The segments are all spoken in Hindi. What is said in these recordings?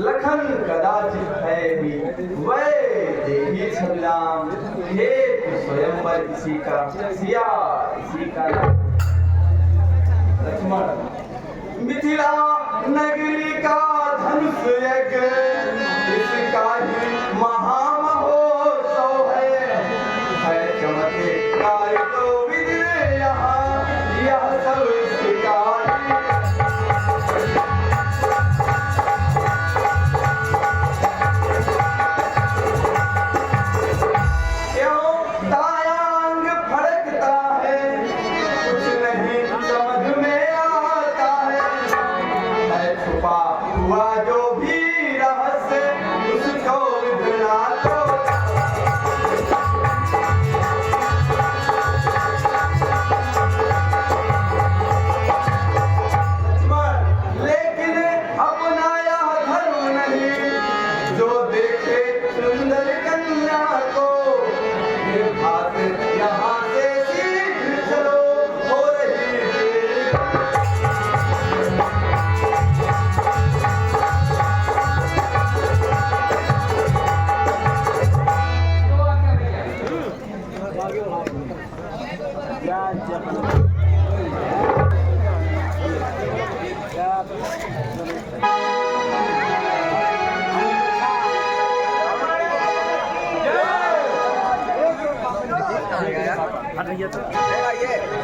लखन कदाचित है ही वै देही छबिलाम, हे स्वयंवर इसी का सिया इसी का। लक्ष्मण मिथिला नगरी का धनुष यज्ञ, इसका ही महामहोत्सव है चमत्कार तो विजय यहाँ, यह सब इसका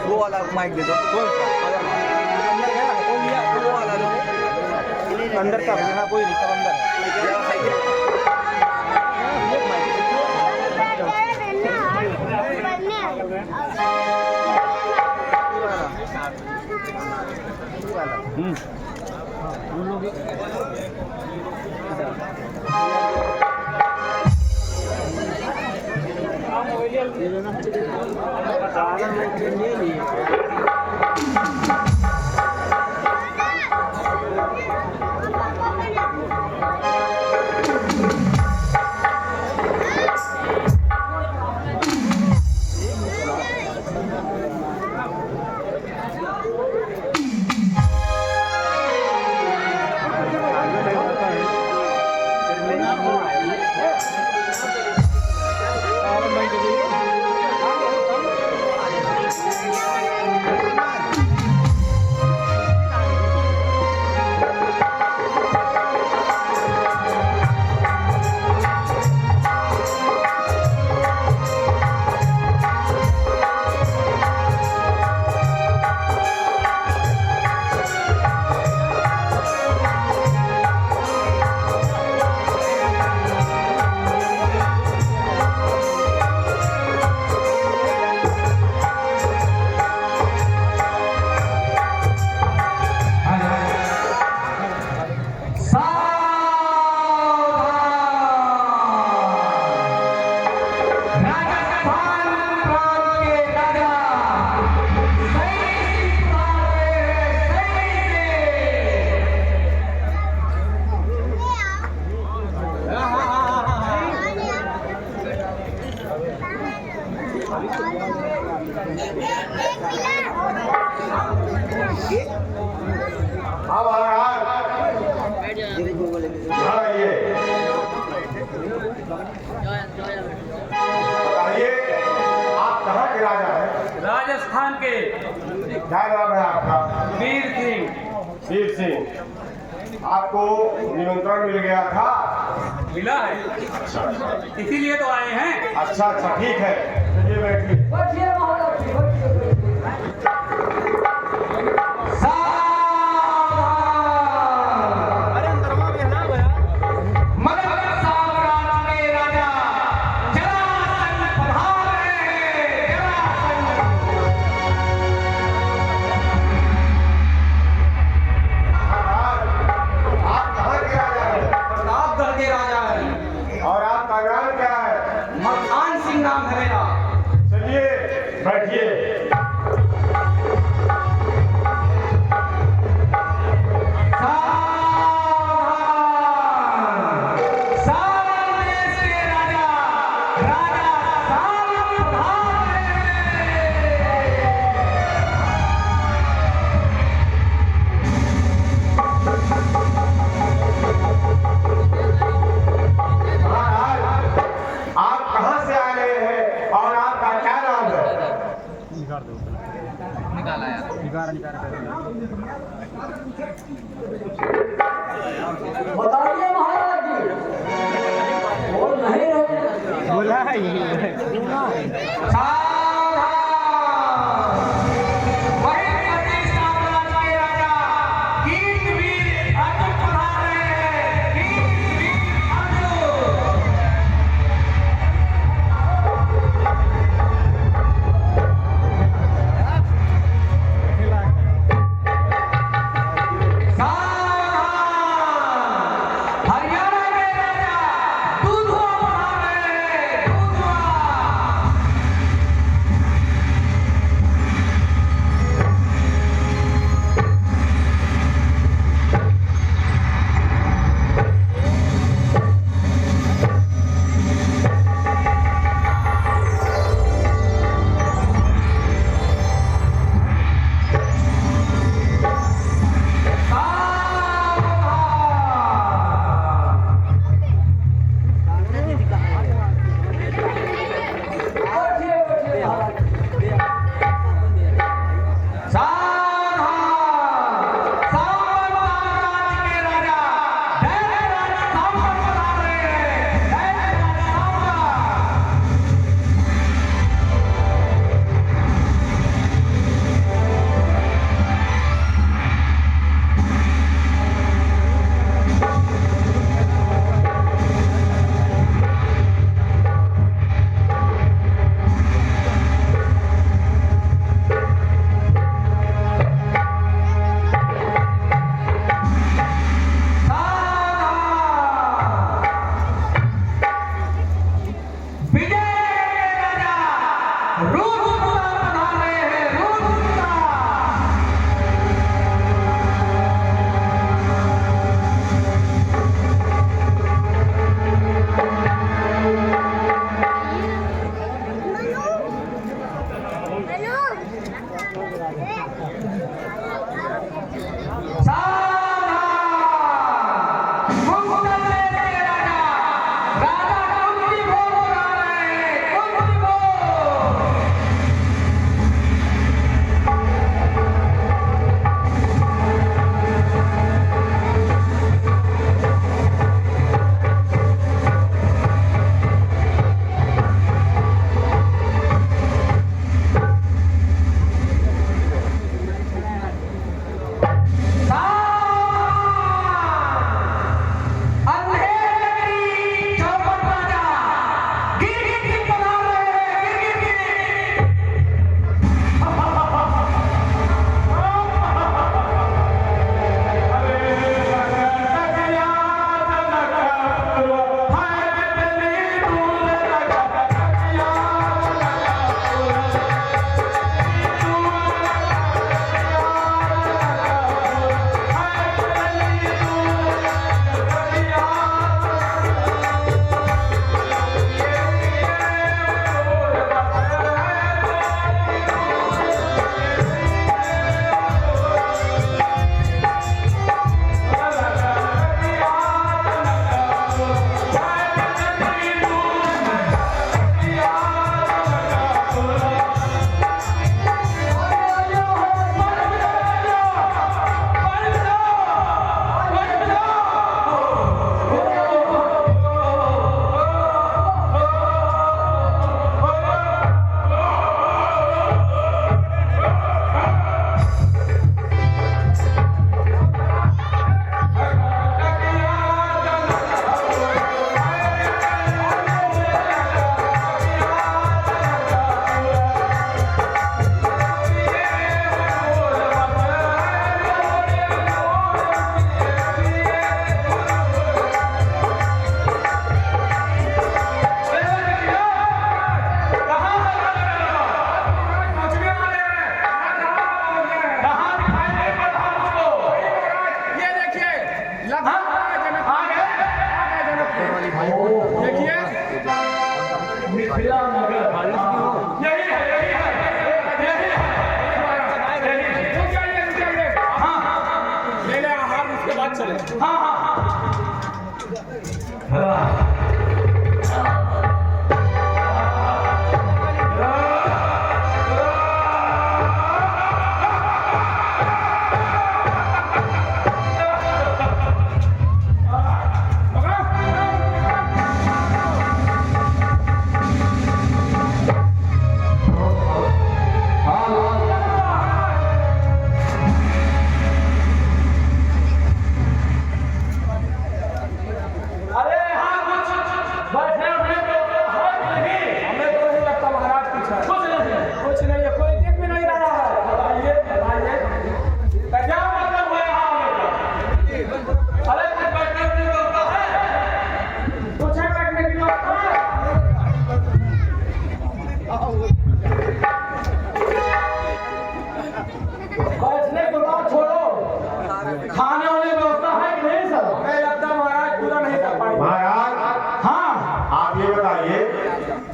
वो वाला माइक दे दो। वो वाला दो अंदर का, यहाँ कोई नहीं, सब अंदर राजस्थान के क्या नाम है आपका? वीर सिंह। वीर सिंह, आपको निमंत्रण मिल गया था? मिला है, अच्छा अच्छा इसीलिए तो आए हैं। अच्छा अच्छा, ठीक है, चलिए बैठिए। मखान सिंह नाम है मेरा। चलिए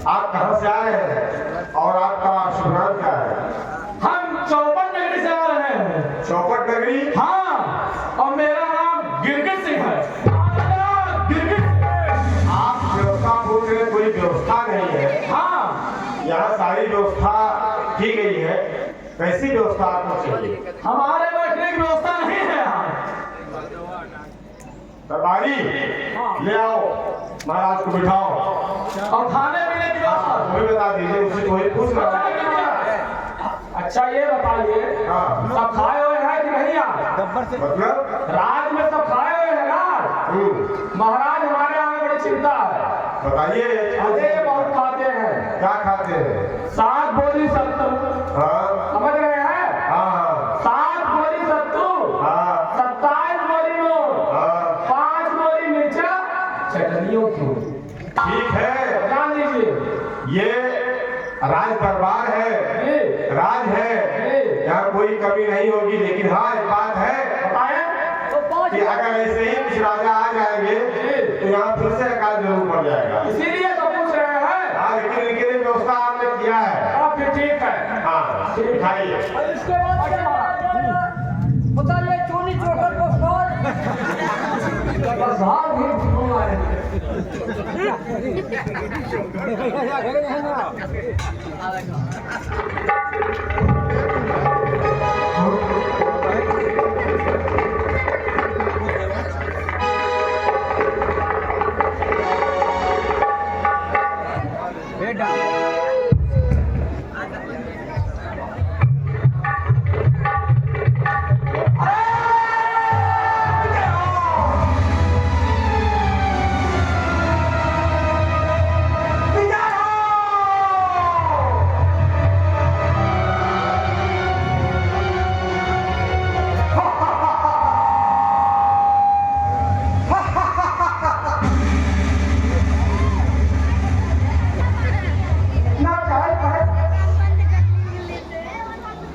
आप कहाँ से आए हैं और आपका शुभ नाम क्या है? हम चौपट नगरी से आ रहे हैं। चौपट नगरी? हाँ, और मेरा नाम गिरगिट सिंह है। आप व्यवस्था बोल रहे हैं, कोई व्यवस्था नहीं है। हाँ, यहाँ सारी व्यवस्था की गई है, कैसी व्यवस्था आपको चाहिए? हमारे बैठने की व्यवस्था नहीं है यहाँ। दरबारी ले आओ, महाराज को बिठाओ और खाने पीने की व्यवस्था वही बता दीजिए, उसे वही पूछ रहा है। अच्छा ये बताइए, सब खाए हुए हैं कि नहीं यार? मतलब राज में सब खाए हुए हैं यार। महाराज हमारे यहाँ बड़ी चिंता है। बताइए। अरे बहुत खाते हैं। क्या खाते हैं? 7 बोरी सत्तू। हाँ समझ रहे हैं? हाँ 7 बोरी सत्तू, हाँ 27 बोरी नोट, हाँ 5 बोरी मिर्चा, चटनियों की। ठीक है, जान लीजिए ये राज दरबार है, राज है, यहाँ कोई कमी नहीं होगी। लेकिन हाँ एक बात है कि अगर ऐसे ही कुछ राजा आ जाएंगे तो यहाँ फिर से अकाल जरूर पड़ जाएगा। इसीलिए तो पूछ रहे हैं। हाँ लेकिन इनके लिए व्यवस्था आपने किया है। अब फिर ठीक है। हाँ उठाइए। इसके बाद बताइए चोरी चोकर को भाग भी घूमा रहे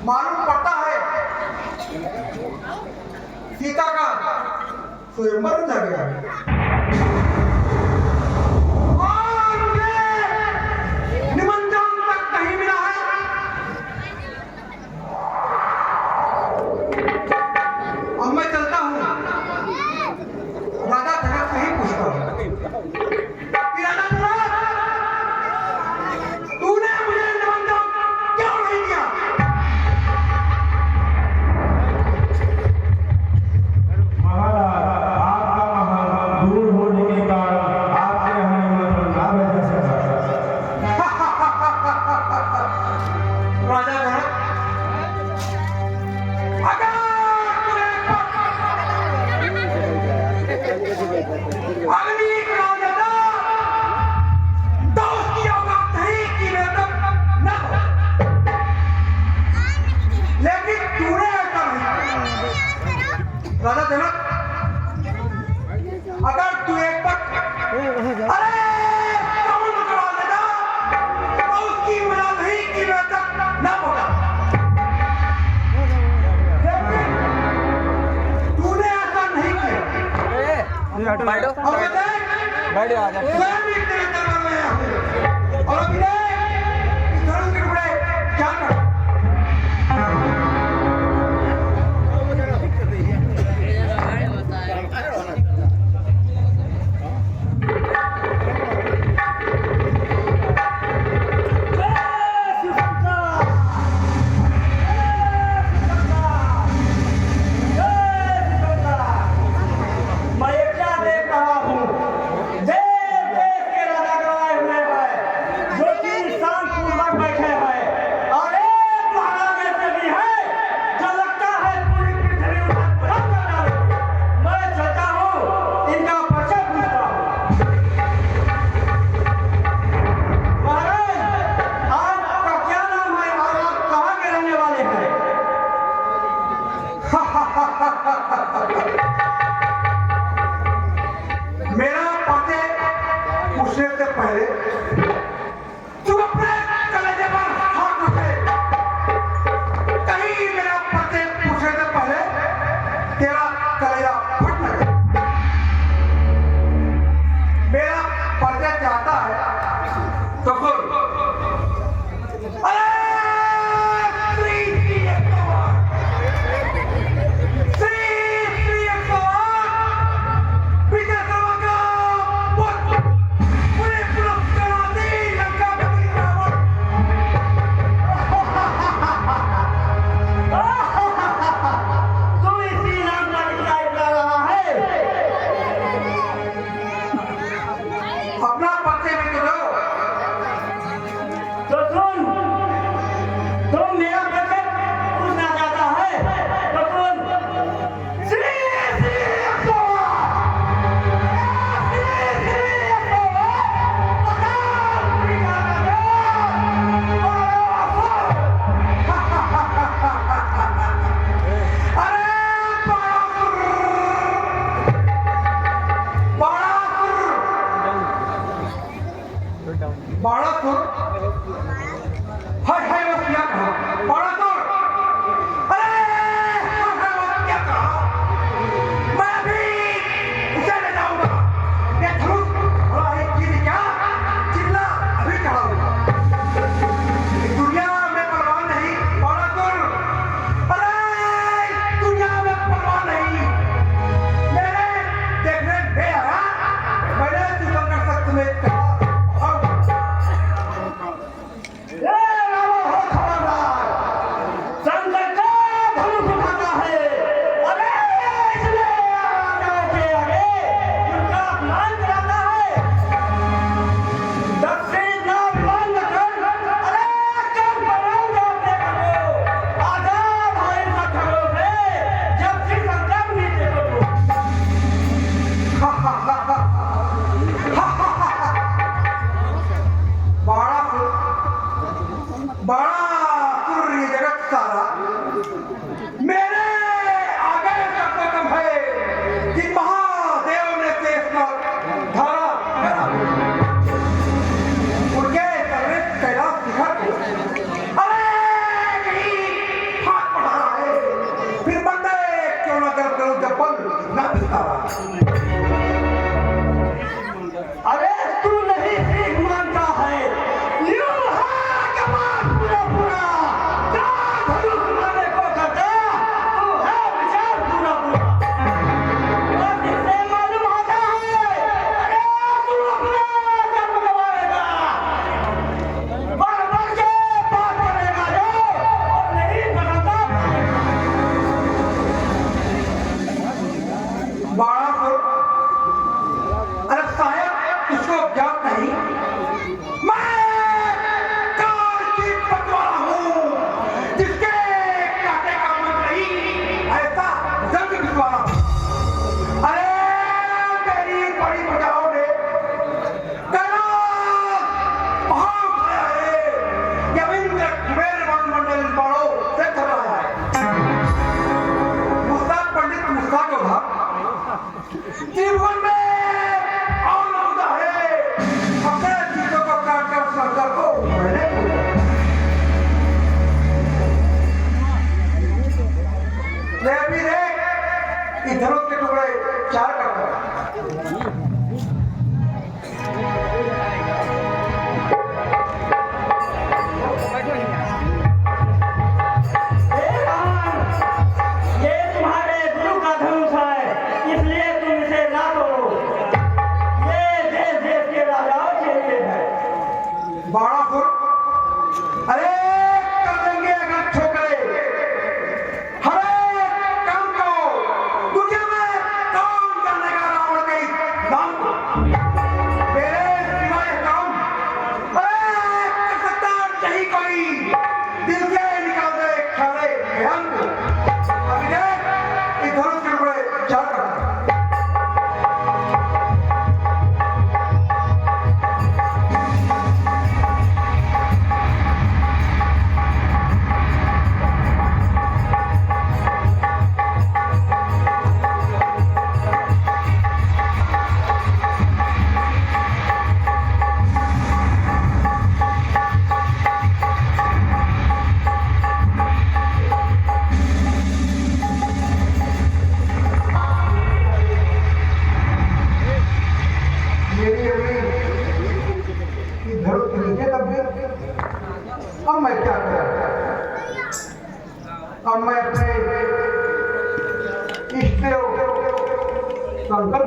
मालूम पड़ता है सीता का स्वयंवर हो गया और मुझे निमंत्रण तक नहीं मिला है। अब मैं चलता हूँ, राजा जनक से ही पूछता हूँ कि राजा जनक, तूने मुझे निमंत्रण क्यों नहीं दिया? राजा जनक, अगर अग्नि का देता तो उसकी औकात नहीं कि वेतन न हो, लेकिन तूने ऐसा नहीं। राजा जनक, अगर तू एक पट अरे कमल करा देता तो उसकी मना नहीं कि वेतन न होगा, लेकिन तूने ऐसा नहीं किया। अब बैठ आ जा। स्वयं ही तेरे दरबार में आया हूं। और अभी देख, इस धर्म के टुकड़े क्या कर बैठे हैं और एक महाराज ऐसे भी है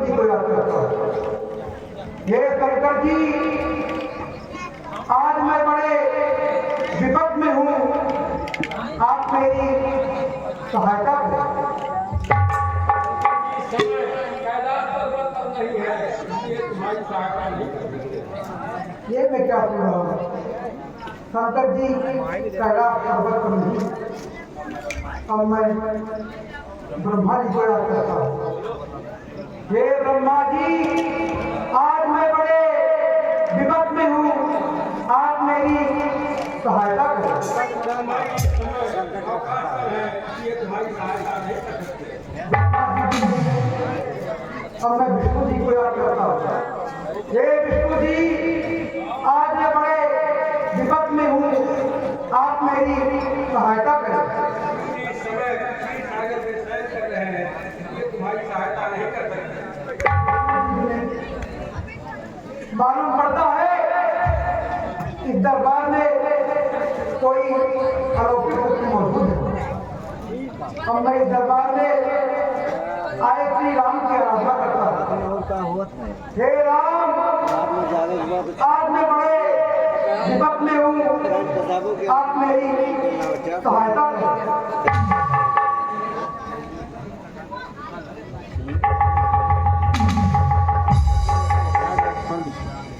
विष्णु जी को याद करता हूँ। हे शंकर जी, आज मैं बड़े विपद में हूँ, आप मेरी सहायता करें। ये मैं क्या सुन रहा हूँ? शंकर जी कैलाश पर्वत पर नहीं, अब मैं ब्रह्मा जी को याद करता हूँ। हे ब्रह्मा जी, आज मैं बड़े विपद में हूँ, आप मेरी सहायता करें। अब मैं विष्णु जी को याद करता हूँ। हे विष्णु जी, आज मैं बड़े विपद में हूँ, आप मेरी सहायता करें। मालूम पड़ता है इस दरबार में कोई अलौकिक वस्तु मौजूद है। अब मैं इस दरबार में आए श्री राम की आराधना करता हूँ। हे राम, आज मैं बड़े विपद में हूँ, आप मेरी सहायता करें।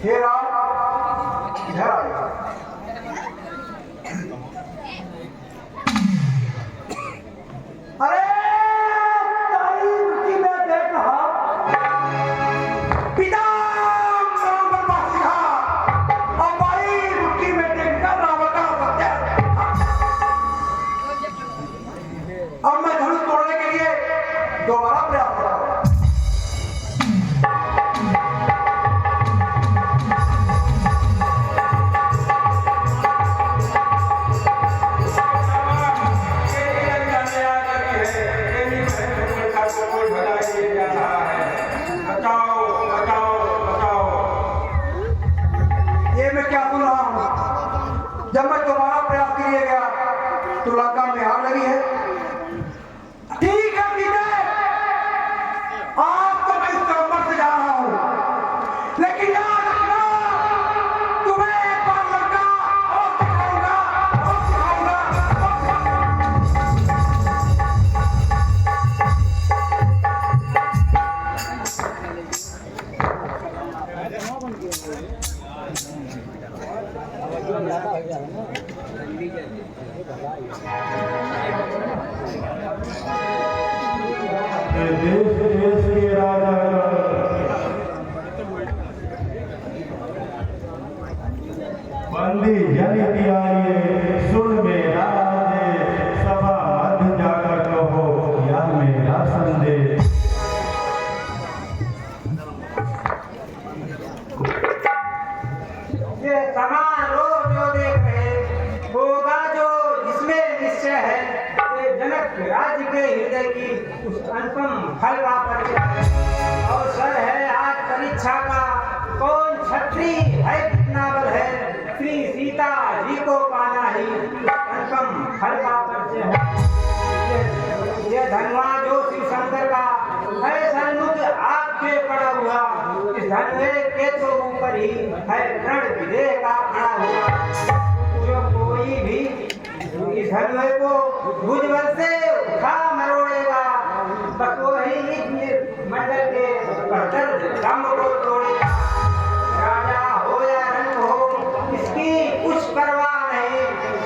हे राम, इधर आइए। अरे ताई रुचि में देख रहा पिता राम बर्बाद सिखा, और भाई रुचि में देखकर रावण का सत्य। अब मैं धनुष तोड़ने के लिए दोबारा प्रयास कर रहा हूँ। जब मैं दोबारा प्रयास के लिए गया तो लंका में आग लगी है। ठीक है विजय, आज तो मैं इस स्वयंवर से जा रहा हूं, लेकिन याद रखना, तुम्हें एक बार लंका और सिखाऊंगा, और सिखाऊंगा, देश देश के राजा बंदी जनित आइए, सुन मेरा आदेश, सभा मध्य जाकर कहो यह मेरा संदेश। ये समारोह जो देख रहे होगा, जो इसमें निश्चय है, ये जनक राज्य के हृदय की उस अनुपम फल का परिचय अवसर है। आज परीक्षा का कौन क्षत्रिय है, कितना बल है, श्री सीता जी को पाना ही अनुपम फल का परिचय है। ये धनवा जो श्री शंकर का है सन्मुख आपके पड़ा हुआ, इस धनवे के तो ऊपर ही है प्रण विदेह का खड़ा हुआ। जो कोई भी इस धनवे को भुजबल से उठा मरोड़ेगा, बस वही इस मंडल के प्रदर्द दम को तोड़ेगा। राजा हो या रंग हो, इसकी कुछ परवाह नहीं,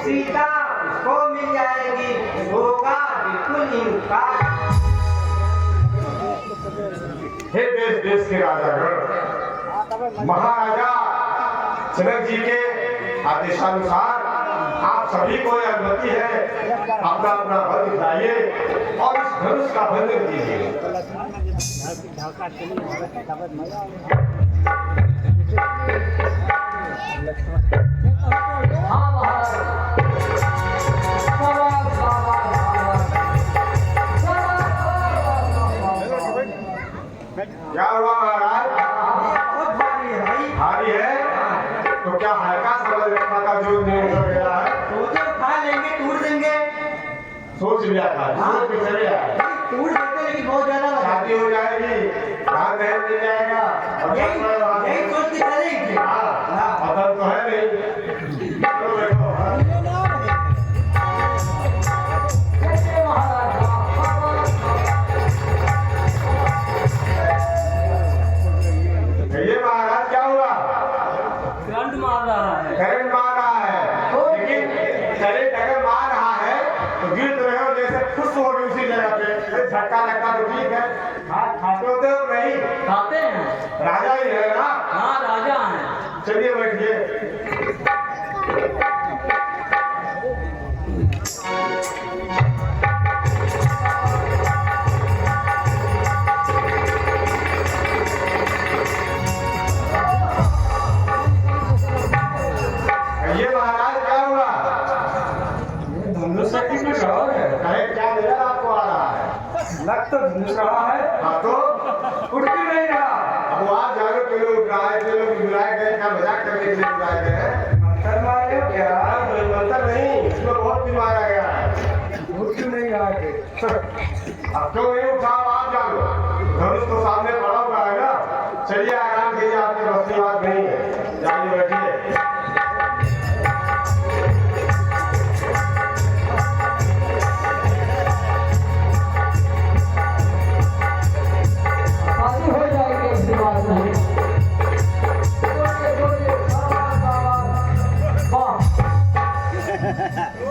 सीता उसको मिल जाएगी, होगा बिल्कुल ही उसका। हे देश देश के राजागण, महाराजा जनक जी के आदेशानुसार आप सभी को यह अनुमति है, अपना अपना बल दिखाइए और इस धनुष का बंधन कीजिए। क्या हुआ महाराज? भारी है तो क्या हल्का समझ रखा था जो नहीं हो गया है? खा लेंगे, टूट देंगे। सोच लिया था, सोच के चले आए। टूट देते लेकिन बहुत ज्यादा शादी हो जाएगी, ध्यान रहे मिल जाएगा। यही सोच के चले ही थे। हाँ, अदल तो है नहीं। चलो बैठो। ये महाराज क्या हुआ? करंट मार रहा है। करंट मार रहा है, लेकिन करंट अगर मार रहा है तो गिर तो रहे हो, जैसे खुश हो गई उसी जगह पे। झटका लगता तो ठीक है। खाते होते हो नहीं? खाते हैं। राजा ही है ना? हाँ राजा हैं। चलिए बैठिए। ये महाराज क्या हुआ? धनुष शक्ति में गौर है। कहे क्या नजर आपको आ रहा है? लग तो धनुष रहा है, हाँ तो उड़ भी नहीं रहा। अब आप जानो के लोग उड़ाए थे, लोग बुलाए गए, क्या मजाक करने के लिए बुलाए गए हैं? मंत्र मारे हो क्या? मंत्र नहीं, इसमें बहुत भी मारा गया है। उड़ क्यों नहीं रहा थे? अब क्यों नहीं उठाओ? आप जानो, धनुष तो सामने पड़ा हुआ है ना। चलिए आराम कीजिए, आपकी बस की बात नहीं है। जाइए बैठिए। हो जाएगी इस बात में।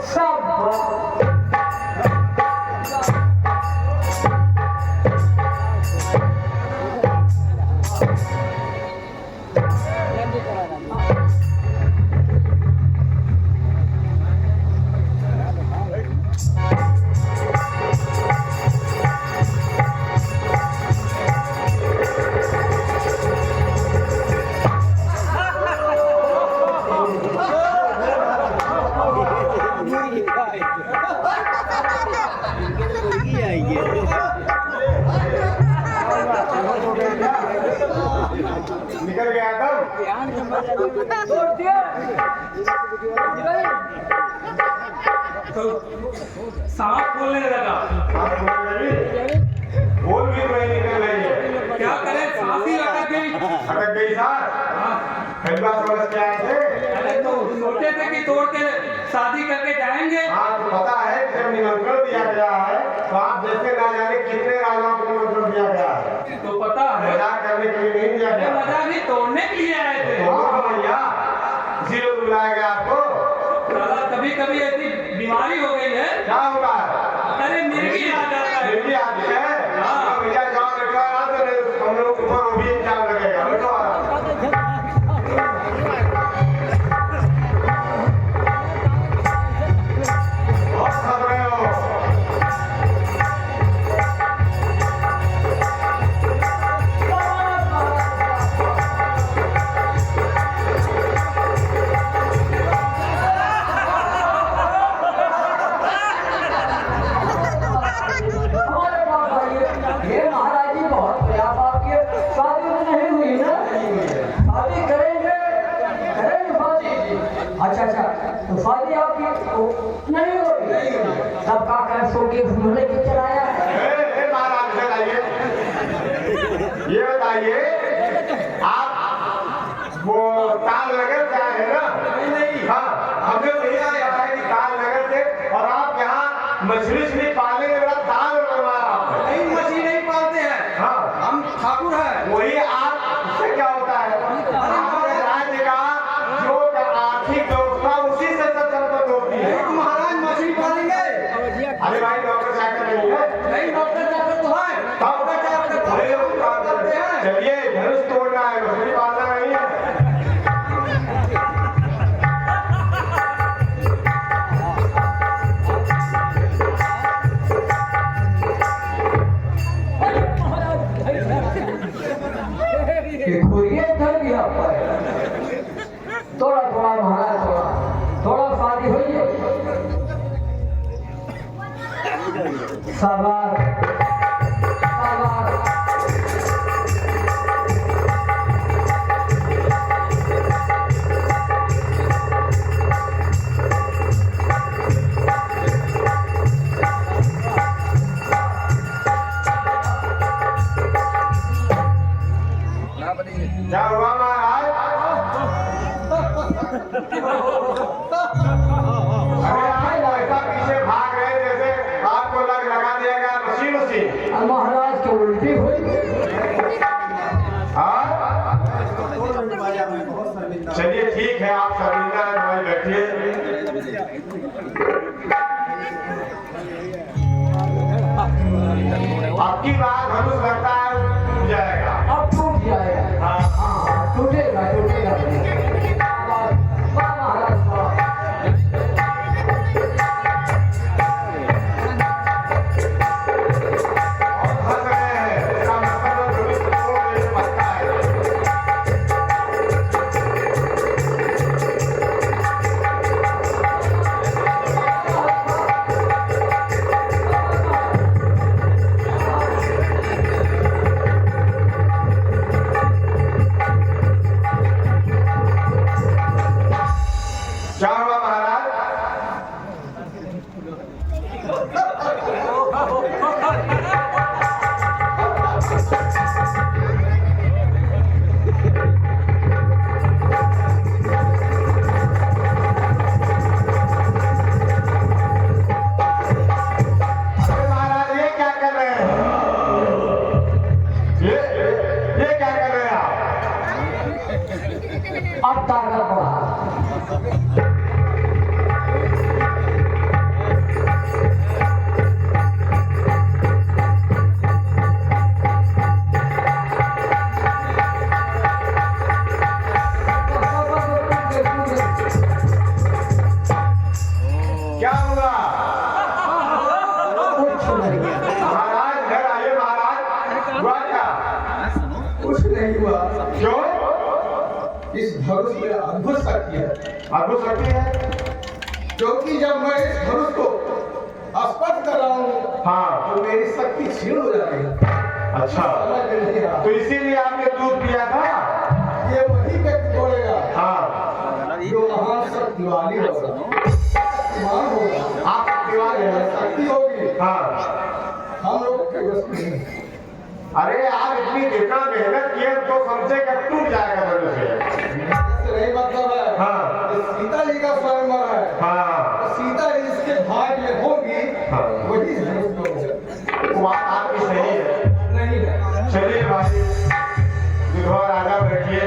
सब निकल गया तब। तो सांप बोलने लगा। आप बोलने लगी, बोल भी तो नहीं निकल रही है। क्या करे, सांप ही अटक गई। अटक गई साहब। खरीदा समझ के आए थे। अरे तो सोचे थे कि तोड़ के शादी करके जाएंगे। आपको पता है कि जब निमंत्रण दिया गया है तो आप जैसे ना जाने कितने राजाओं को निमंत्रण दिया गया है। तो पता है मजाक करने के लिए नहीं दिया ये गया। मजा नहीं, तोड़ने के लिए आए थे। तो भैया इसीलिए बुलाया गया आपको। साला कभी कभी ऐसी बीमारी हो गई है, क्या होगा? अरे मिर्गी आ जाता है। मिर्गी आती है। हाँ। भैया जाओ बैठो आराम से, हम लोग ऊपर वो भी एग्जाम लगेगा। बैठो आराम से। बहुत थक रहे हो। ये महाराज जी बहुत प्रयास आपके शादी तो नहीं हुई ना? शादी करेंगे शादी। अच्छा तो शादी आपकी नहीं होगी? सबका कर सो के फूले के चलाया है। महाराज बताइए, ये बताइए आप वो ताल नगर से आए हैं ना? नहीं। हाँ, हमें नहीं आया है कि ताल नगर से, और आप यहाँ मछली पालने के बाद ताल बनवाया आपने। नहीं, मछली नहीं पालते हैं। हाँ, हम ठाकुर हैं। वही आप, उससे क्या होता है? हमारे राज्य का जो आर्थिक व्यवस्था उसी से सब संपत्ति होती है। एक महाराज मछली पालेंगे। अरे भाई डॉक्टर चाकर नहीं है? नहीं, डॉक्टर चाकर तो है। डॉक्टर चाकर तो अरे हम काम करते हैं। चलिए, धनुष तोड़ना है, मछली पालना नहीं है। थोड़ा थोड़ा महाराज थोड़ा शादी हुई है। शाबाश शाबाश। क्या हुआ महाराज? अरे आप ऐसा पीछे भाग रहे जैसे आपको लगा दिया गया मशीन उसी। महाराज की उल्टी हुई। हाँ चलिए ठीक है, आप शर्मिंदा हैं, बैठिए। आपकी बात धनुष लगता है टूट जाएगा। अब टूट जाएगा। हाँ टूटेगा टूटेगा। महाराज हंस रहे हैं, इसका मतलब धनुष तोड़ देने पड़ता है। क्या हुआ महाराज? अरे महाराज ये क्या कर रहे हैं? ये क्या कर रहे हैं आप? अब ताकत बढ़ा। क्या हुआ महाराज? घर आइए महाराज। हुआ क्या? कुछ नहीं हुआ। क्यों? इस धनुष में अद्भुत शक्ति है, अद्भुत शक्ति है। क्योंकि जब मैं इस धनुष को स्पर्श कर रहा हूँ हाँ तो मेरी शक्ति क्षीण हो जा रही है। अच्छा, समझ में नहीं आ तो इसीलिए आपने दूध पिया था। रहा। ये वही व्यक्ति तोड़ेगा हाँ जो महान शक्तिवाली होगा, शक्तिमान होगा, आप दीवार है। शक्ति होगी। हाँ हम लोग के बस में नहीं। अरे आप इतनी जितना मेहनत किए तो समझे कब टूट जाएगा धनुष से। इससे नहीं मतलब है। हाँ ये सीता जी का स्वयंवर है। हाँ तो सीता जी जिसके भाग में होगी हाँ। वही धनुष तोड़ेगा। वो बात आपकी सही है। नहीं है। चलिए भाई विधवा राजा बैठिए।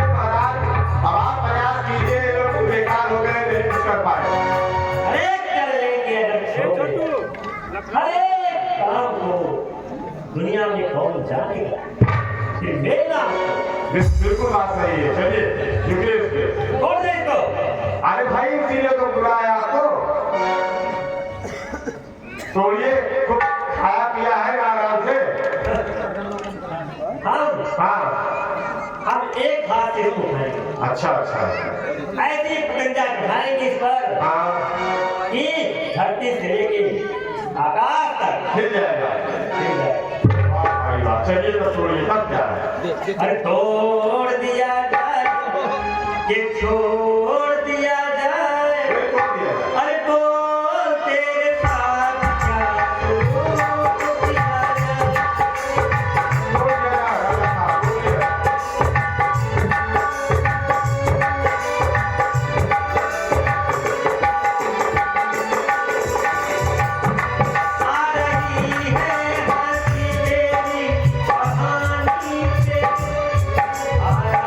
महाराज अब आप प्रयास कीजिए, ये लोग बेकार हो गए, नहीं कुछ कर पाए। अरे कर लेंगे अरे काम को दुनिया में कौन जानेगा, फिर मेरा बिल्कुल बात सही है। चलिए निकलिए उसके। छोड़ दे इसको। अरे भाई इसीलिए तो बुलाया आपको। तोड़िए, खूब खाया पिया है आराम से। हम एक हाथ से इसको उठाएंगे। अच्छा अच्छा ऐसे ही पतंगा चढ़ाएंगे इस पर हाँ कि धरती से लेके आकाश तक हिल जाएगा। हिल जाए। वाह भाई वाह। चलिए तो तोड़िए, तब क्या है। अरे तोड़ दिया जाए कि छोड़ दिया जाए, फिर तोड़ दिया। अरे बोल तेरे साथ क्या तोड़ दिया जाए। तोड़ दिया राजा साहब, तोड़ दिया। आ रही है हंसी तेरी कहानी से, आ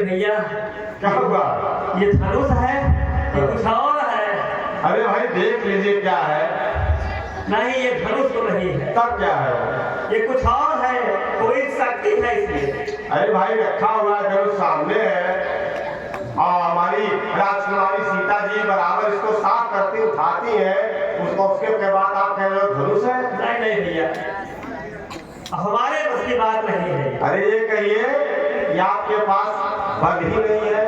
भैया क्या हुआ? ये धनुष है ये कुछ और है। अरे भाई देख लीजिए क्या है। नहीं ये धनुष तो नहीं है। तब क्या है? ये कुछ और है, कोई शक्ति है इसमें। अरे भाई रखा हुआ धनुष सामने है और हमारी राजकुमारी सीता जी बराबर इसको साफ करती उठाती है, उसको उसके बाद आप कह रहे हो धनुष है? नहीं नहीं भैया हमारे बस की बात नहीं है। अरे ये कहिए कि आपके पास बल ही नहीं है,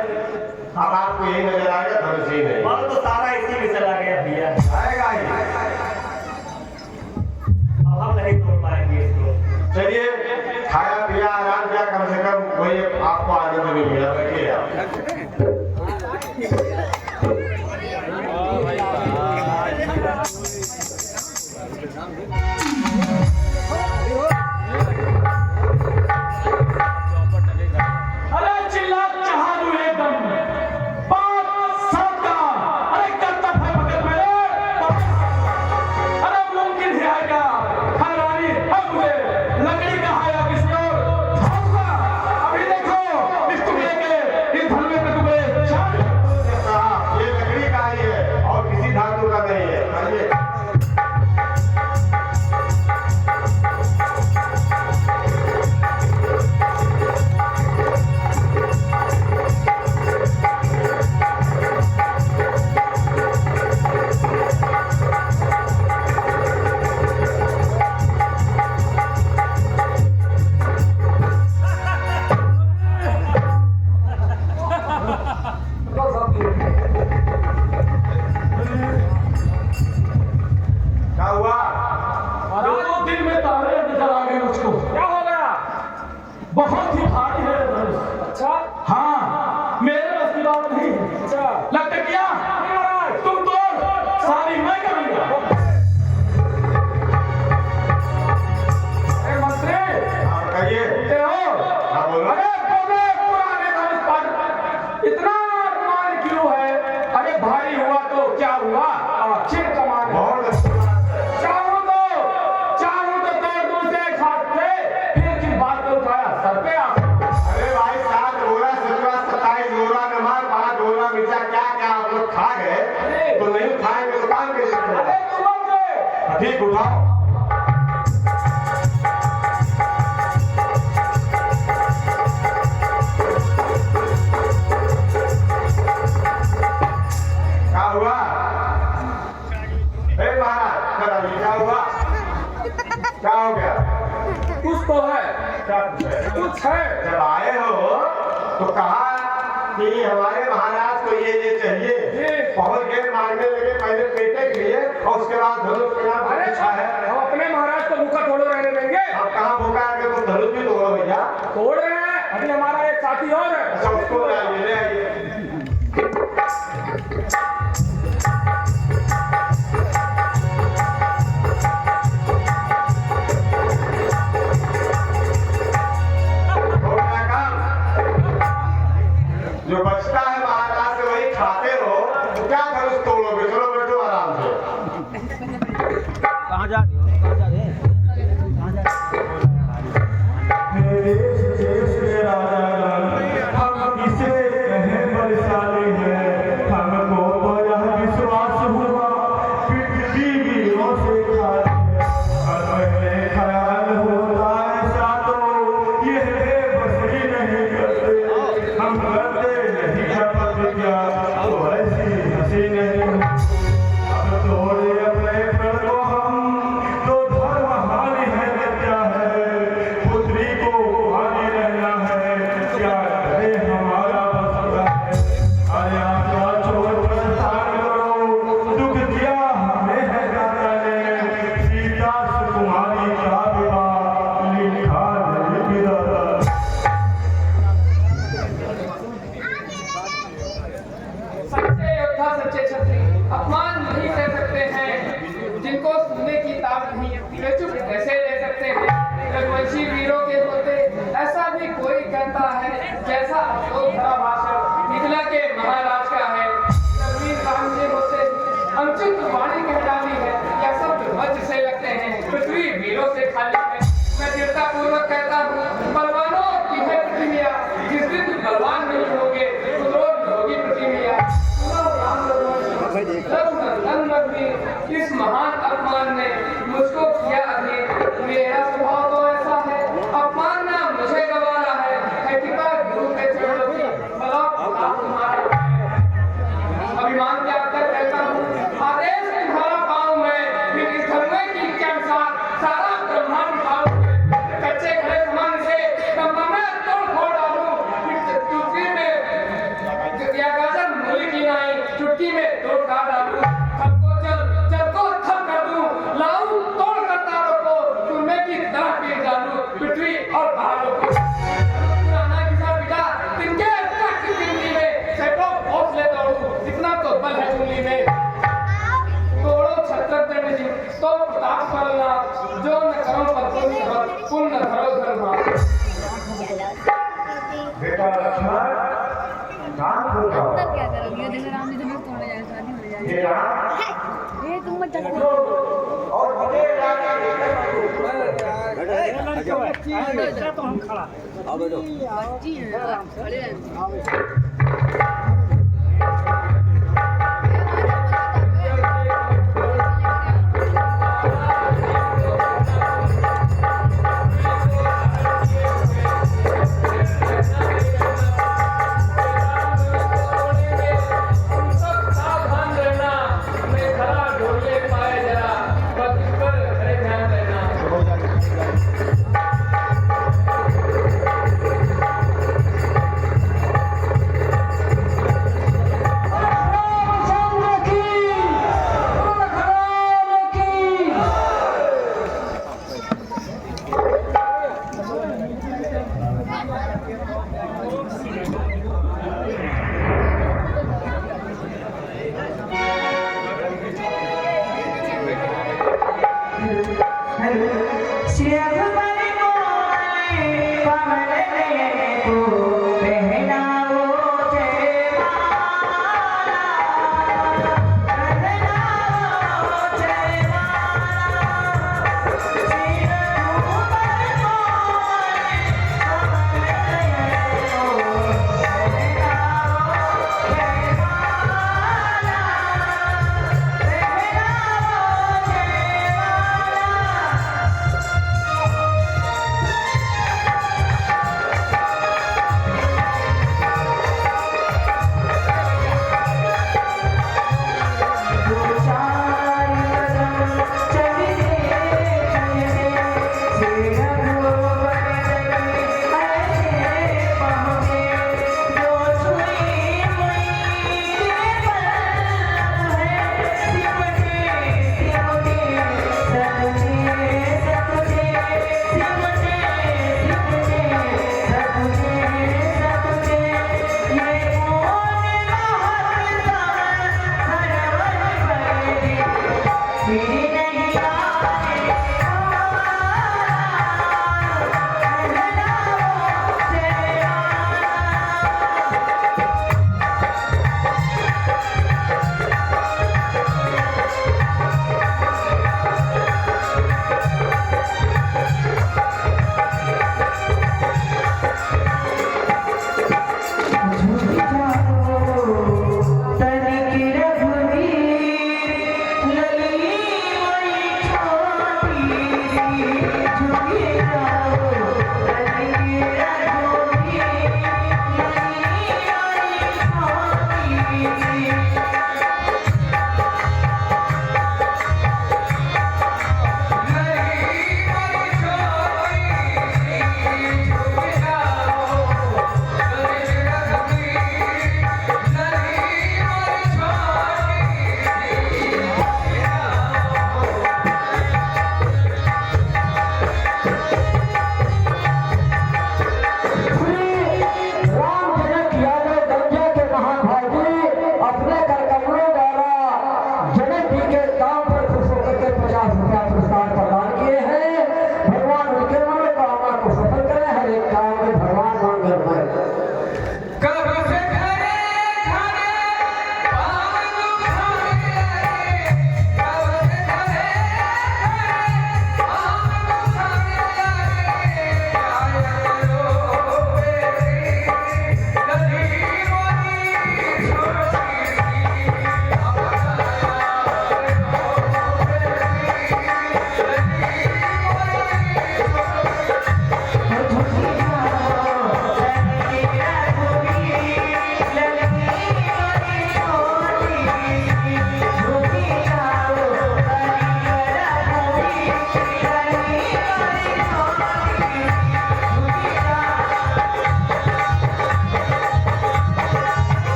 अब आपको यही नजर आएगा धनुष ही नहीं। बल तो सारा इसी में चला गया भैया। आएगा ही। अब हम नहीं तोड़ पाएंगे इसको। चलिए खाया पिया आराम किया, कम से कम वही आपको आनंद भी मिला। बैठिए आप। अरे चिल्ला चाहा दूं एकदम बात सबका। अरे कर्तव्य है मगर मेरे अरे मुमकिन है क्या हैरानी है मुझे लकड़ी का है या किसी और धनुष। अभी देखो इस टुकड़े के इस धनुष के टुकड़े ये लकड़ी का ही है और किसी धातु का नहीं है। आइए। क्या हुआ? दो दिन में तारे नजर आ गए मुझको। क्या हो गया? बहुत ही भारी है धनुष। अच्छा हाँ मेरे बस की बात नहीं। अच्छा लटकिया तुम तो सारी मैं करूंगा। अरे मंत्री कहिए। सुनते हो? हाँ बोलो। अरे बोले पुराने धनुष पर इतना अनुमान क्यों है? अरे भारी हुआ तो क्या हुआ? अच्छे कमान है। बहुत अच्छी बात है। चाहूं तो तोड़ दूं से एक हाथ से, फिर किस बात को उठाया सर पे आ। अरे भाई 7 रोला 17 27 रोला नमक 5 रोला मिर्चा क्या क्या आप लोग खा गए तो नहीं खाएंगे तो काम कैसे अरे करेंगे? तुम मत दे। ठीक उठाओ। क्या हुआ? हे महाराज बताइए क्या हुआ? क्या हो गया? कुछ तो है। क्या कुछ है? कुछ है। जब आए हो तो कहा कि हमारे महाराज को ये चाहिए। पहुंच गए मांगने लगे पहले पेटे के लिए और उसके बाद धनुष के नाम अरे अच्छा है। हम अपने महाराज को भूखा थोड़ो रहने देंगे। अब कहाँ भूखा है तो धनुष भी तोड़ो भैया। तोड़ रहे हैं। अभी हमारा एक साथी और है। अच्छा उसको ले आइए ले आइए। हो गया काम? जो बचता है महाराज से वही खाते हो तो क्या धनुष तोड़ोगे? चलो बैठो आराम से। सच्चे योद्धा सच्चे छत्री अपमान नहीं सह सकते हैं, जिनको सुनने की ताकत नहीं है वे चुप कैसे रह सकते हैं? रघुवंशी वीरों के होते ऐसा भी कोई कहता है जैसा अशोक भरा भाषण मिथिला के महाराज का है। रघुवीर राम के होते अनुचित वाणी कह डाली है या शब्द वज्र से लगते हैं, पृथ्वी वीरों से खाली है। मैं दृढ़ता पूर्वक कहता हूँ बलवानों की है पृथ्वी जिस दिन बलवान नहीं नाम होगा तब क्या करोगे? ये देखो राम जी तो तोड़ जाए, शादी हो जाए। ये राम ये तुम मत चलो। और मुझे तो हम खड़ा जी हाँ, खड़े हैं। सावधान रहना, मैं खरा ढोले पाए जरा, बस इस पर खड़े ध्यान रहना।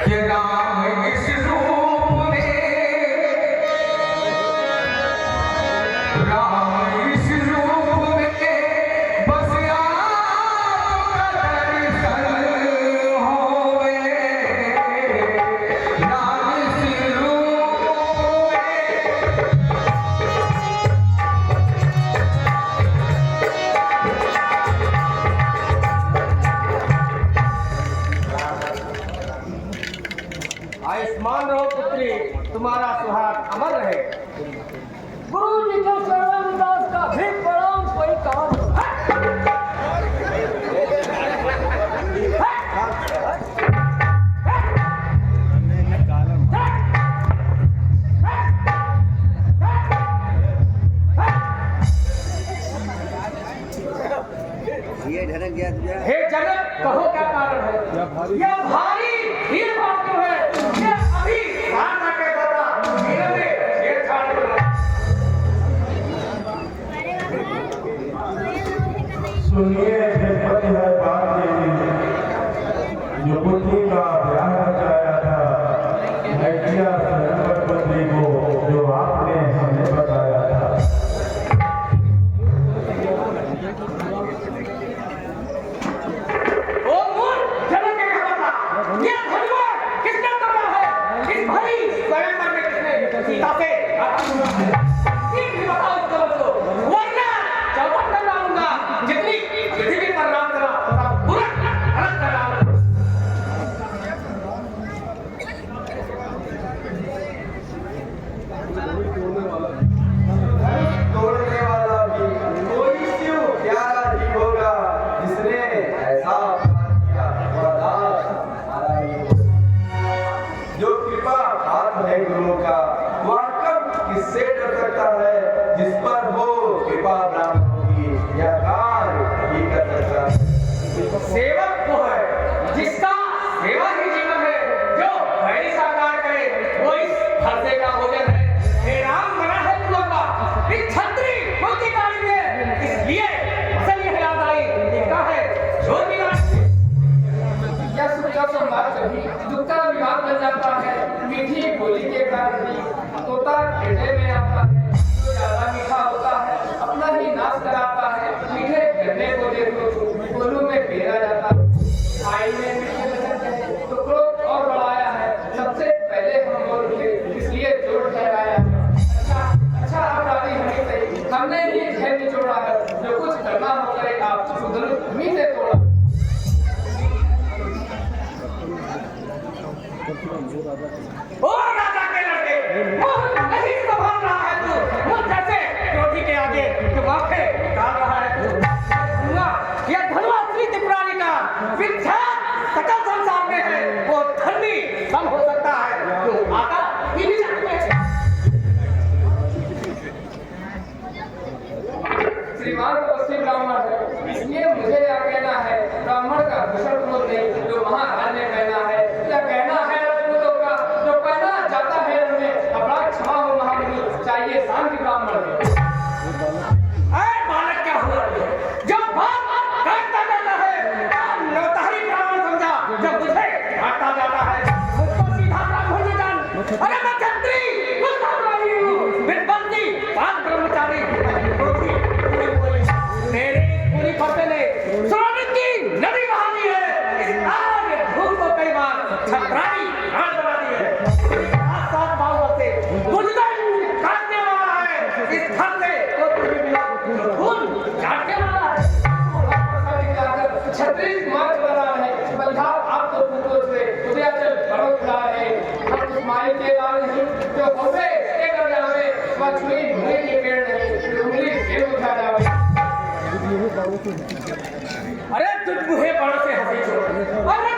ये राम इस रूप में हे जनक, कहो क्या कारण है? यह भारी भीड़ भाड़ क्यों है? यह अभी बात आके बता, मेरे में छेड़छाड़ क्यों है? सुनिए पति है बात देवी, जो पुत्री का ब्याह रचाया था, मैं किया स्वयंवर पुत्री को जो आपने हमें बताया था। ओ मूर्ख, जनक के क्या बता? यह धनुआ किसने तोड़ा है? इस भरी स्वयंवर में किसने सीता से ये भी बताओ इस खबर को, वरना चौपट कर डालूंगा। जितनी पृथ्वी पर राम करा सब पूरा हड़प कर डालूंगा। तोड़ने वाला भी कोई शिव प्यारा ही होगा, जिसने ऐसा अपराध किया वह दास हमारा ही होगा। जो कृपा हाथ है गुरु का, वह कब किससे डर सकता है? जिस पर वो कृपा ब्राह्मण होगी या कार ही कर सकता है। सेवक वो है जिसका सेवा ही जीवन है, जो भय साकार करे वो इस फरसे का भोजन है। हे राम, मना है तू का इस छत्री कुलती गाड़ी में, इसलिए असल ये याद आई देखा है जो भी यह सुख का संवाद कभी दुख का विवाद बन जाता है। मीठी बोली के कारण ही तोता टेढ़े में आता है। जो ज्यादा मीठा होता है अपना ही नाश कराता है। मीठे गन्ने को देखो गोलू में पेरा जाता है। भाई ने मीठे वचन कहे तो क्रोध और बढ़ाया है। सबसे पहले हम बोल उठे इसलिए जोर ठहराया है। अच्छा अपराधी हमें सही, हमने ही घेर निचोड़ा है। जो कुछ करना हो करे आप सुधर भूमि से तोड़ा। ओ राजा के लड़के, मोह नहीं संभाल रहा है तू। मुझ जैसे क्रोधी के आगे जो वाक़े डाल रहा है तू। यह धनुआ श्री त्रिपुरारी का विख्यात सकल संसार में है। वो धन्य कम हो सकता है जो आता ही नहीं जानते हैं। श्रीमान पश्चिम ब्राह्मण है, इसलिए मुझे यह कहना है ब्राह्मण का भूषण क्रोध नहीं जो महाराज ने कहना है। यह कहना है राजपूतों का जो कहना जाता है उनमें अपराध क्षमा हो महामुनि, चाहिए शांति ब्राह्मण है। अरे बालक, क्या हुआ जो बात काटता जाता है काम नौतारी ब्राह्मण समझा, जब मुझे काटता जाता है मुझको सीधा ब्राह्मण नहीं जान। अरे मैं क्षत्रिय कुल ब्राह्मणी हूँ, विद्वंती पाक ब्रह्मचारी क्रोधी मेरे पूरी फरते ने सोनित की नदी बहा दी है। इस आग धूप को कई बार छत्राई रात बना दी है। सात बाहुओं से बुलंद काटने वाला है। इस घर से तो तुम्हें मिला खून काटने वाला है। छत्तीस मार्च बना है बलिहार आप तो पूछो से उदयाचल पर्वत खड़ा है। हम उस माई के लाल नहीं जो होवे के कर जावे, वह छुई भूले के पेड़ नहीं उंगली के उठा जावे। अरे तुझ बुहे बड़ों से हंसी छोड़ अरे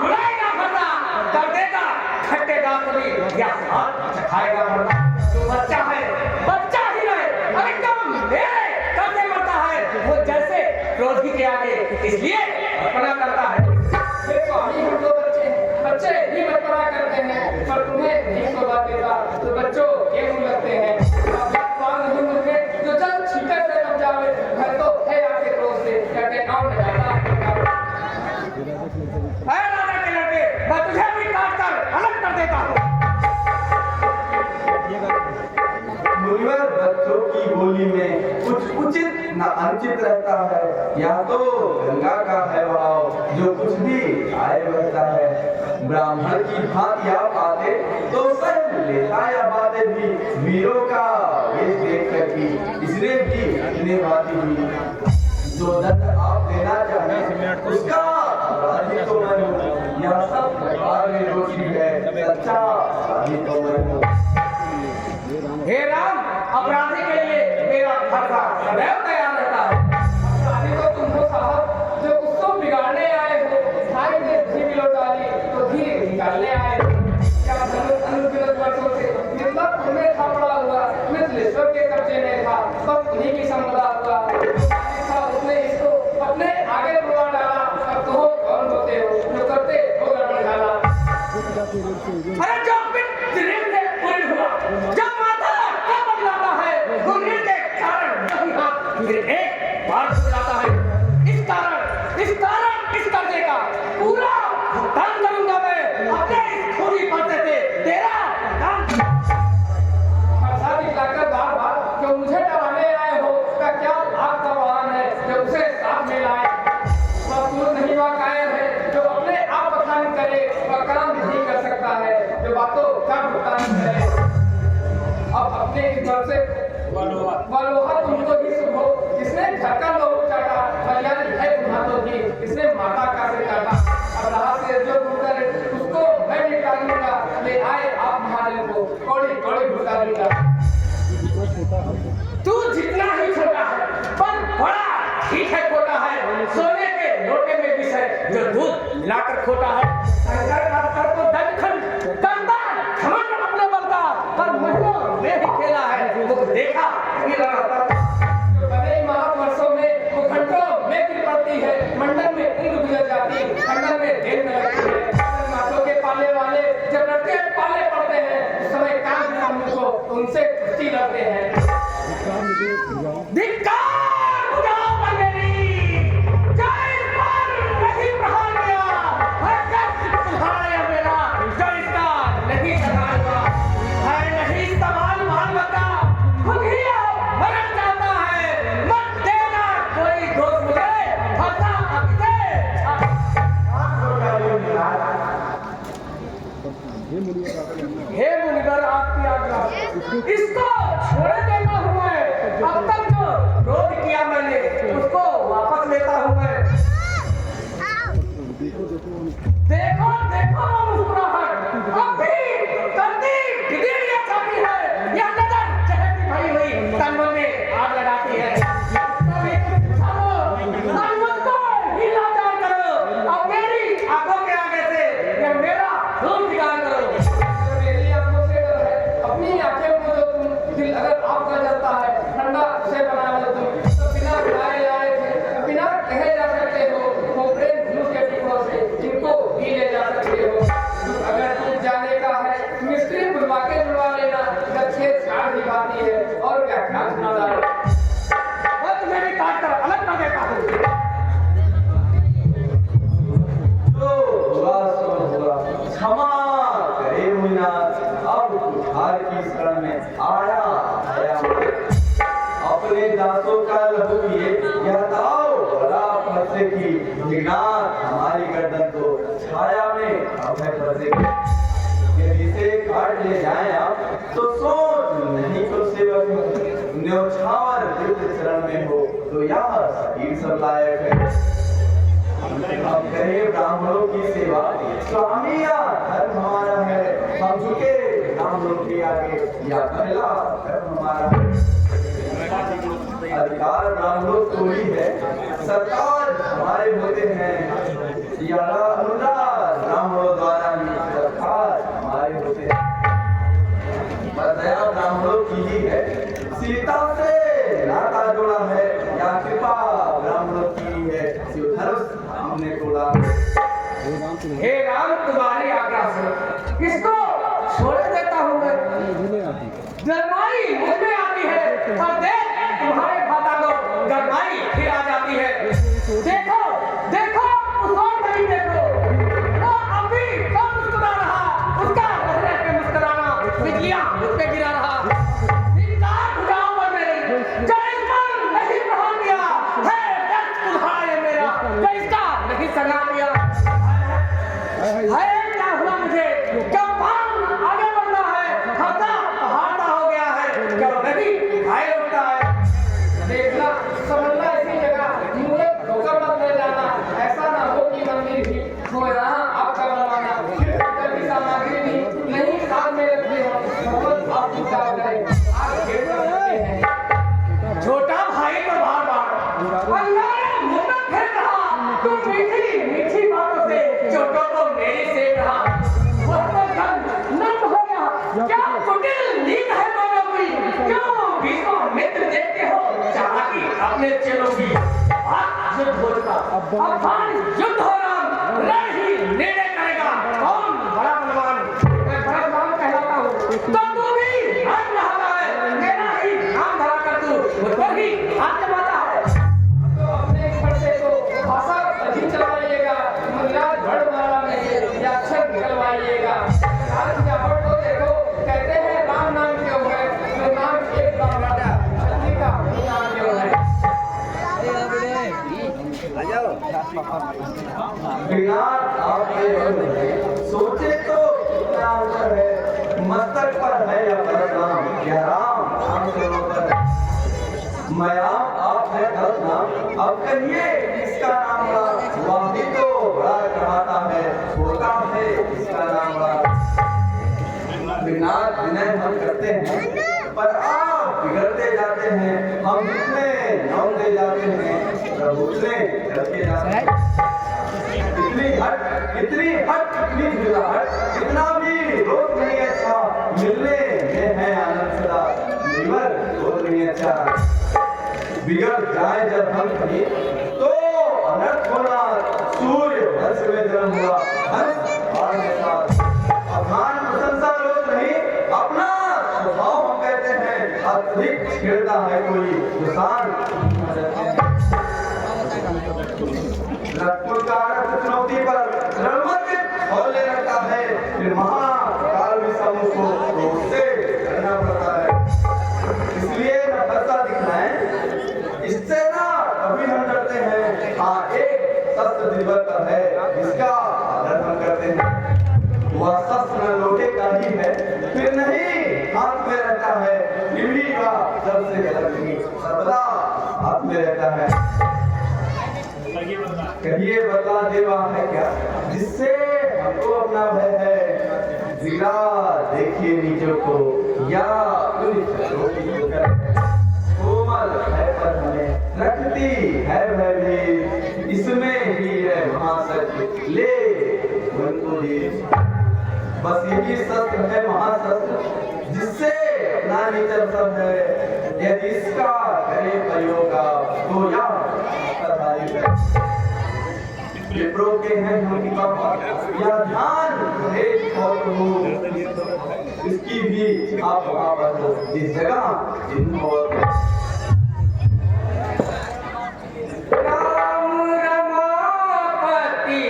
बुलाएगा मरना, दर्देगा खट्टेगा कभी या हाथ चखाएगा मरना। तू बच्चा है, बच्चा ही रहे। अरे कम मेरे करने मरता है वो जैसे क्रोधी के आगे, इसलिए अपना करता है। ये स्वामी हम दो बच्चे ही बचपना करते हैं, पर तुम्हें नहीं शोभा देता तो बच्चों ये मुँह लगते हैं। नहीं मुझे जो जल छींटे से बच जावे, घर तो है आपके क्रोध से करके काम में जाता है। राजा के लड़के, मैं तुझे भी काट कर अलग कर देता हूँ। मुनिवर बच्चों की बोली में कुछ उचित न अनुचित रहता है। या तो गंगा का है भाव जो कुछ भी आए बहता है। ब्राह्मण की भांति आप आते तो सह लेता या बातें भी। वीरों का वेश देख कर भी इसने भी इतने भांति हुई। जो दंड आप लेना चाहें उसका अपराधी तो मैं हूँ। यह सब परिवार में दोषी है, सच्चा अपराधी तो मैं हूँ। हे राम, अपराधी के लिए मेरा फरसा सदैव तैयार रहता है। अपराधी तो तुम हो साहब जो उसको बिगाड़ने आए हो। भाई ने घी मिलो डाली तो घी निकालने आए हो। क्या अनुविरत वर्षों से मतलब तुम्हें था पड़ा हुआ मिथिलेश्वर के कब्जे में था, सब उन्हीं की संपदा हुआ। उसने इसको अपने आगे बुला डाला अरे जो ऋण से पूर्ण हुआ, जब माता का बदलाता है, वो ऋण के कारण नहीं हाथ फिर एक बार बदलाता है। इस कारण इस कर्जे का पूरा भुगतान करूंगा मैं अपने इस खूनी पैसे से तेरा भुगतान। खर्चा दिखलाकर बार-बार जो मुझे डराने आए हो, का क्या आपका वाहन है जो उसे साथ में लाए? मजदूर नहीं वह कायर है जो अपने आप बखान करे, वह काम नहीं कर सकता है जो बातों का भुगतान करे। अब अपने इस घर से वलोहा तुमको ही शुभ हो, जिसने घर का लोग चाटा, कल्याण है तुम्हारो की, इसने माता का से काटा। अब रहा से जो भूतर उसको मैं निकालूंगा, ले आए आप महाराज को कौड़ी कौड़ी भुगताऊंगा। तू जितना ही छोटा है पर बड़ा ठीक है खोटा है, सोने के लोटे में विष है जो दूध मिलाकर खोटा है। शंकर कर तो दखन करता घमंड अपने बल का, पर महीनों में ही खेला है वो देखा नहीं लगाता। जो बड़े महत वर्षों में वो घंटों में गिर पड़ती है, मंडल में ऊँग गुजर जाती, खंडन में देर में लगती है। मातों के पाले वाले जब लड़के पाले पड़ते हैं, उस समय काम को उनसे कुश्ती लड़ते हैं। धिक्कार बुझाओ बंदेरी, जय पर नहीं प्रहार किया, है तुम्हारा मेरा जो इसका नहीं सगाएगा, है नहीं सवाल मानवता, खुद ही मरना चाहता है, मत देना कोई दोस्त मुझे, फंसा अब से हे मुनिवर आपकी आज्ञा, इसको छोड़ देता हूँ मैं। अब तक जो क्रोध किया मैंने उसको वापस लेता हूँ मैं। देखो देखो मुस्कुराहट अब भी करती गिदिरिया चाहती है, यह नजर चहकती भरी हुई तन मन में आग लगाती है। मुझको ही लाचार करो, अब मेरी आंखों के आगे से यह मेरा खून निकाल करो। मेरी आंखों से डर है, अपनी आंखें मूंदो तुम, दिल अगर आपका जलता है, ठंडा से बना लो तुम। तो बिना बुलाए आए थे, बिना कहे जा सकते हो, वो प्रेम धनुष के टिकों से जिनको भी ले जा सकते हो। अगर टूट जाने का है, मिस्त्री बुलवा के बुलवा लेना, गच्छे झाड़ दिखाती है और क्या क्या सुना डालो। बस मैं भी काट कर अलग कर देता हूँ। जो हुआ सो हुआ, क्षमा करे मुनिनाथ। अब कुठार की शरण में आया अपने दासों का लहू पिए, यह ताओ बड़ा फंसे की जिगनाथ हमारी गर्दन को छाया में अभय फंसेगी। यदि इसे काट ले जाए आप तो सोच नहीं तो सेवक न्योछावर दिव्य चरण में हो तो यह शरीर सब लायक है। हम करें ब्राह्मणों की सेवा, स्वामी या धर्म हमारा है, हम झुके ब्राह्मणों के आगे या पहला धर्म हमारा है। अधिकार ब्राह्मणों को ही है, सरकार हमारे होते हैं, या अनुदान ब्राह्मणों द्वारा ही सरकार हमारे होते हैं। दया ब्राह्मणों की ही है, सीता से नाता जोड़ा है, या कृपा ब्राह्मणों की है, शिव धनुष हमने तोड़ा। हे राम तुम्हारी आज्ञा से इसको छोड़ देता हूँ मैं। गरमाई मुझ में आती है और देख तुम्हारे खाता को गरमाई फिर आ जाती है। देखो देखो उस और नहीं देखो, वो अभी कब मुस्कुरा रहा, उसका रहने पे मुस्कुराना बिजलियां मुझ पे गिरा रहा। धिक्कार बुझाओ बंदेरी, जो इस पर नहीं प्रहार किया, है दर्द तुम्हारे मेरा जो इसका नहीं सगा दिया। है क्या हुआ मुझे, क्या पाप आगे बढ़ना है, खाता पहाड़ा हो गया है, क्या नहीं घायल होता है। देखना समझना इसी जगह मुझे धोखा मत ले जाना, ऐसा ना हो कि मंदिर भी हो रहा आपका बनवाना, फिर की सामग्री भी नहीं साथ में रखते हो, बहुत आपकी साथ करें आप घेर रखते हैं। छोटा भाई तो बार बार अल्लाह मुंह में फेंक रहा, तू मीठी मीठी बातों से चोटों को मेरी सेक रहा। नम हो गया, क्या कुटिल नींद है दोनों की, क्यों विश्व मित्र देखते हो चालाकी अपने चेलों की। आज युद्ध होगा, अब युद्ध हो रहा, रण ही निर्णय करेगा कौन बड़ा बलवान सोचे तो कितना अंतर है, मस्तक पर है या परनाम, या राम नाम से होकर मैं आप है नाम। अब कहिए किसका नाम बड़ा, वह भी तो बड़ा कहता है, होता है इसका नाम बड़ा। विनाश विनय हम करते हैं, पर आप बिगड़ते जाते हैं। हम जितने नाम दे जाते हैं, तब उतने करके जाते हैं। इतनी हट, इतनी झुलाहट, इतना भी रोक नहीं अच्छा, मिलने में है आनंद सदा, जीवन रोक नहीं अच्छा। बिगड़ जाए जब हम कहीं तो अनर्थ होना, सूर्य वंश में जन्म हुआ हंस और के साथ। अभिमान प्रशंसा रोज नहीं, अपना स्वभाव हम कहते हैं। अत्यधिक छेड़ता है कोई जो शांत चुनौती पर रणमत हौले रखता है, फिर महाकाल भी समूह को उससे करना पड़ता है। इसलिए न बदला दिखलाएं, इससे ना कभी हम डरते हैं। हाँ, एक शस्त्र दिलबर का है, इसका आदर हम करते हैं। वह शस्त्र लोटे का ही है, फिर नहीं हाथ में रहता है। पीढ़ी का सबसे गलत ही सर्वदा हाथ में रहता है। कहिए बदला देवा है क्या, जिससे हमको अपना भय है। जिला देखिए नीचों को या कोमल है पर हमें रखती है भय भी, इसमें ही है महासत्य ले उनको जी। बस यही शस्त्र है महाशस्त्र, जिससे अपना नीचल सब है। यदि इसका करे प्रयोग तो या विप्रो के हैं हम पापा, या ध्यान है और इसकी भी आप वहाँ पर जिस जगह जिन और राम रमापति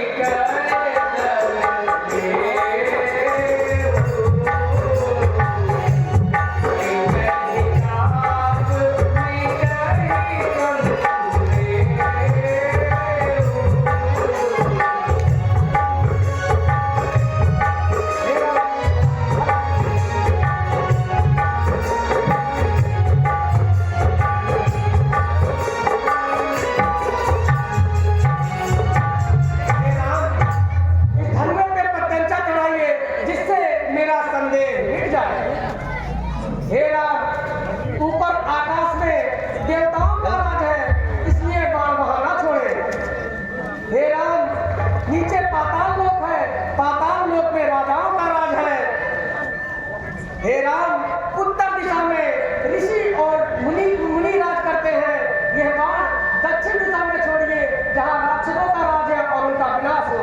हे राम, उत्तर दिशा में ऋषि और मुनि राज करते हैं। यह बाण दक्षिण दिशा में छोड़िए, जहाँ राक्षसों का राज है और उनका विनाश हो।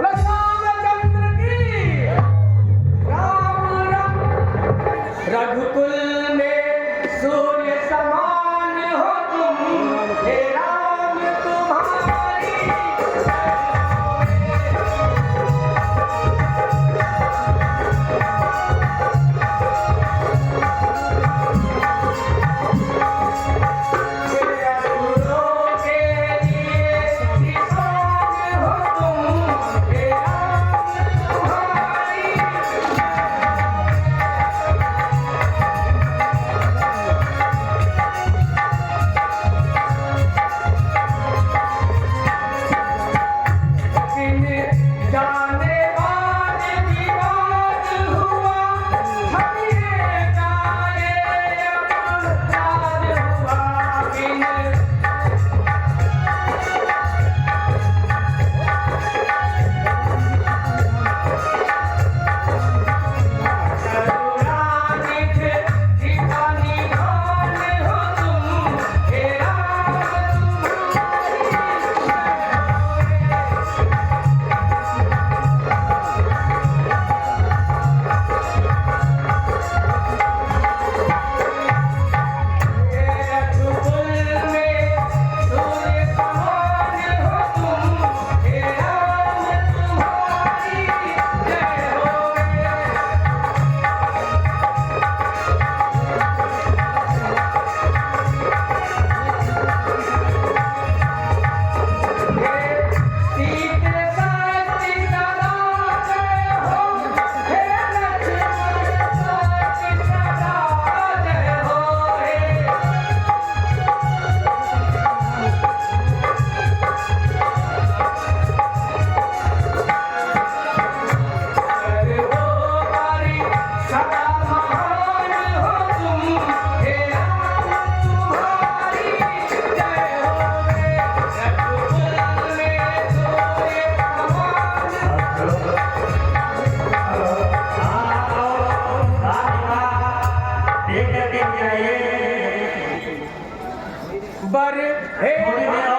रामचंद्र की राम राम। रघुकुल में सूर्य समान हो तुम, हे राम तुम्हारी लेकर के जाइए बर हे थोड़ी देर